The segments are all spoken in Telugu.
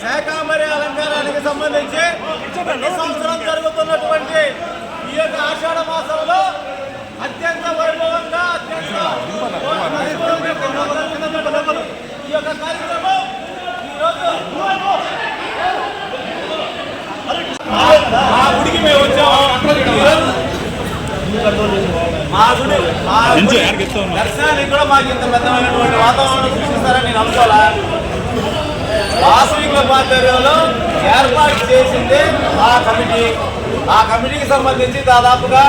శాకాంబరి అలంకారానికి సంబంధించి ప్రతి సంవత్సరం జరుగుతున్నటువంటి ఈ యొక్క ఆషాఢ మాసంలో అత్యంత వైభవంగా ఈ యొక్క కార్యక్రమం ఈరోజు మా గుడికి మేము వచ్చాము. మా గుడి దర్శనానికి కూడా మాకు ఇంత పెద్దమైనటువంటి వాతావరణం సృష్టిస్తారని నేను అనుకోవాలా. వాసవికుల ఆధ్వర్యంలో ఏర్పాటు చేసింది ఆ కమిటీకి సంబంధించి దాదాపుగా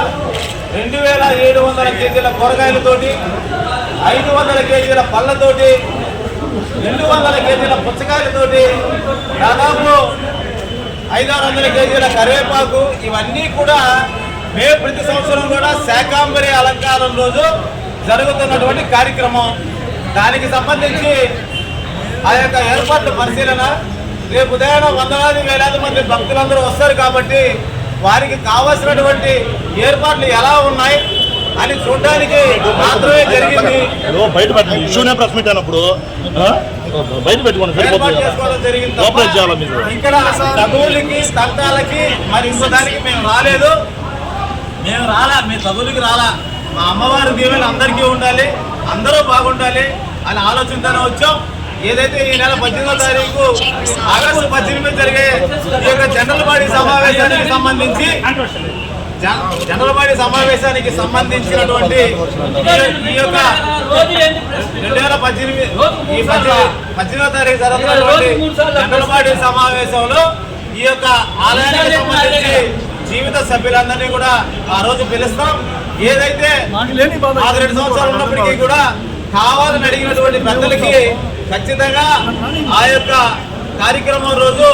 2700 కేజీల కూరగాయలతోటి 500 కేజీల పళ్ళతోటి 200 కేజీల పుచ్చకాయలతోటి దాదాపు 500 కేజీల కరివేపాకు ఇవన్నీ కూడా మేము ప్రతి సంవత్సరం కూడా శాకాంబరి అలంకారం రోజు జరుగుతున్నటువంటి కార్యక్రమం. దానికి సంబంధించి ఆ యొక్క ఏర్పాట్ల పరిశీలన రేపు ఉదయం వందలాది వేలాది మంది భక్తులందరూ వస్తారు కాబట్టి వారికి కావాల్సినటువంటి ఏర్పాట్లు ఎలా ఉన్నాయి అని చూడడానికి మాత్రమే జరిగింది. ఏర్పాటు చేసుకోవడం జరిగింది. ఇక్కడ చదువులకి స్తంభాలకి మరి ఇంకోదానికి మేము రాలేదు. మీ చదువులకి రాలా. మా అమ్మవారి దీవెన అందరికీ ఉండాలి, అందరూ బాగుండాలి అని ఆలోచనతోనే వచ్చాం. ఏదైతే ఈ నెల 18వ తారీఖు ఆగస్టు 18 జరిగే ఈ యొక్క జనరల్ బాడీ సమావేశానికి సంబంధించినటువంటి ఈ యొక్క 18వ తారీఖు జరుగుతున్నటువంటి జనరల్ బాడీ సమావేశంలో ఈ యొక్క ఆలయానికి సంబంధించి జీవిత సభ్యులందరినీ కూడా ఆ రోజు పిలుస్తాం. ఏదైతే 2 సంవత్సరాలు ఉన్నప్పటికీ కూడా కావాలని అడిగినటువంటి పెద్దలకి ఖచ్చితంగా ఆ యొక్క కార్యక్రమం రోజు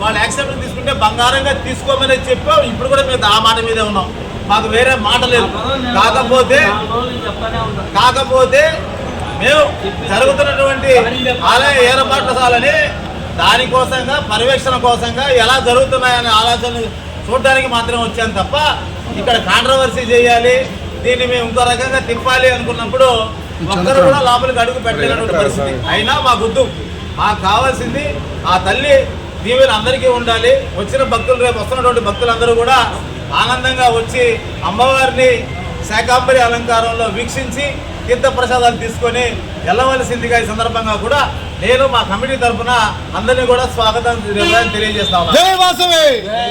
వాళ్ళు యాక్సెప్ట్ తీసుకుంటే బంగారంగా తీసుకోమని చెప్పాం. ఇప్పుడు కూడా మేము ఆ మాట మీదే ఉన్నాం, మాకు వేరే మాట లేదు. కాకపోతే మేము జరుగుతున్నటువంటి ఆలయ ఏర్పాట్లని దానికోసంగా పర్యవేక్షణ కోసంగా ఎలా జరుగుతున్నాయనే ఆలోచన చూడడానికి మాత్రం వచ్చాను తప్ప ఇక్కడ కాంట్రవర్సీ చేయాలి, దీన్ని మేము ఇంకో రకంగా తిప్పాలి అనుకున్నప్పుడు ఒక్కరు కూడా లోపలికి అడుగు పెట్టలేనటువంటి పరిస్థితి. అయినా మా గుద్దు మాకు కావాల్సింది ఆ తల్లి దీవెన అందరికీ ఉండాలి. వచ్చిన భక్తులు రేపు వస్తున్నటువంటి భక్తులందరూ కూడా ఆనందంగా వచ్చి అమ్మవారిని శాకాంబరి అలంకారంలో వీక్షించి తీర్థ ప్రసాదాలు తీసుకొని వెళ్ళవలసిందిగా ఈ సందర్భంగా కూడా నేను మా కమిటీ తరఫున అందరినీ కూడా స్వాగతం తెలియజేస్తా ఉన్నాను.